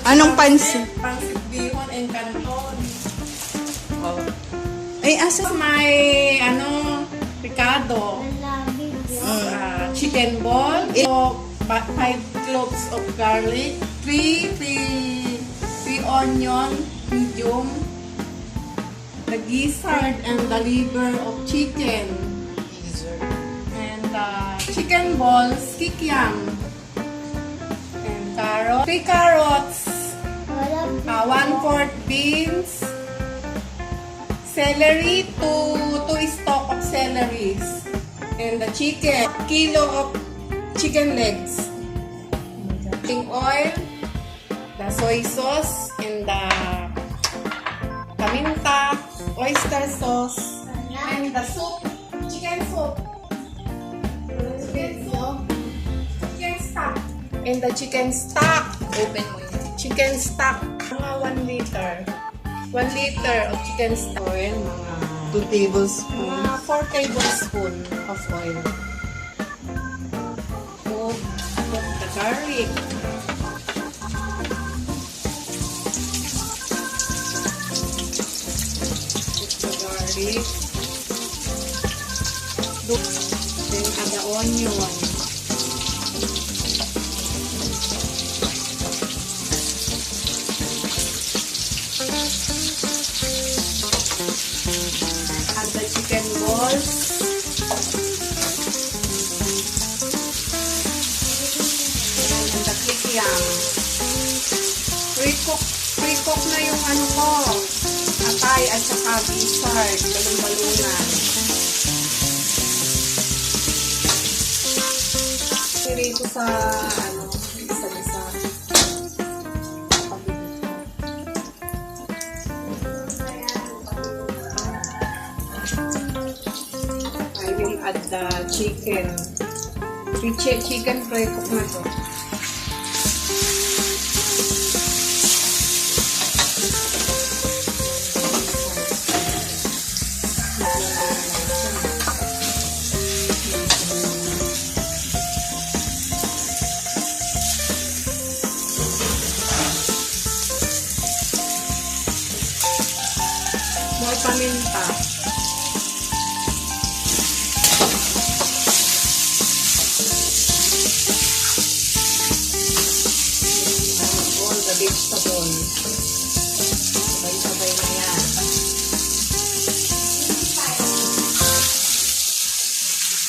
Anong pansit? Pancit Bihon Canton. Oh. Ay, asa? May, Ricardo. Chicken ball. So, 5 cloves of garlic. 3 onion, medium. The gizzard and the liver of chicken. And chicken balls, kikiam. And carrot. 3 carrots. 1/4 beans. Celery, 2 stalk of celeries. And the chicken, kilo of chicken legs. Cooking oil, the soy sauce, and the paminta, oyster sauce, and the soup, chicken soup. Chicken stock. And the chicken stock. Open mo yun. Chicken stock. Mga 1 liter. 1 liter of chicken stock. Oil, mga 2 tablespoons. mga 4 tablespoons of oil. Put the garlic. Then add the onion. Add the chicken balls. And the kikiam. Pre-cook na yung atay at saka gizzard, balon-balunan. Sirito sa, isa-isa. I will add the chicken. Chicken pre-cook na to. More paminta. All the vegetables. Sabay-sabay na yan.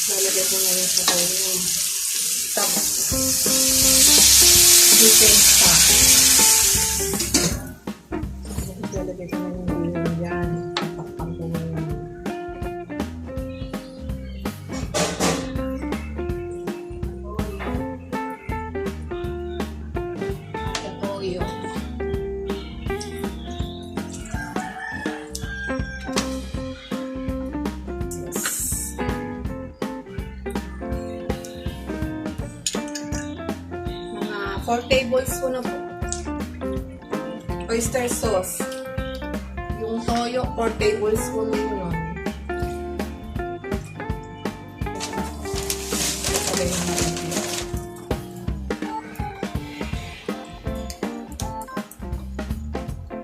Lalagay ko na yung sabay yung chicken stock. Lalagay ko na yung bihon dyan. Takpan ko na yan. Toyo. Mga 4 tablespoons na po. Oyster sauce. Yung toyo, 4 tablespoons yun.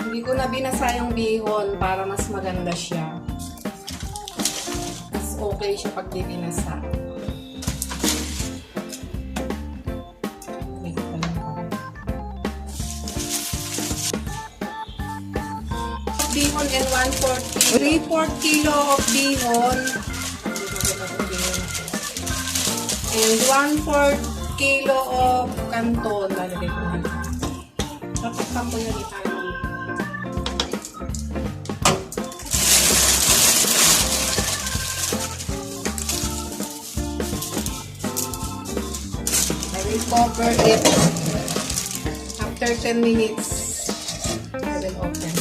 Hindi ko na binasa yung bihon para mas maganda siya. Mas okay siya pag di binasa. Bihon and 3/4 kilo of bihon and 1/4 kilo of canton. Lalagay ko na. Kapag ko yun ito. I will cover it after 10 minutes. I will open.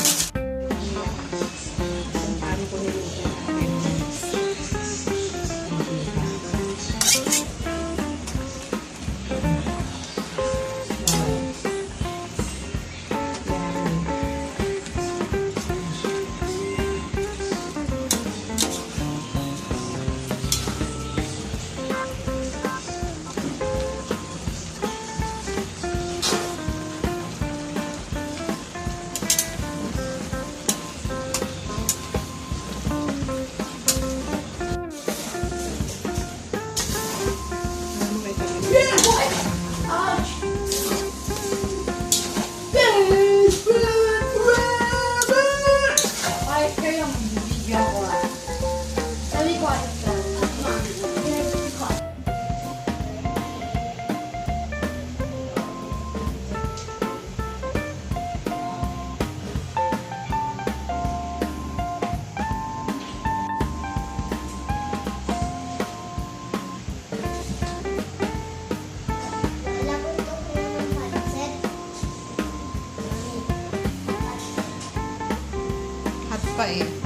pa eh.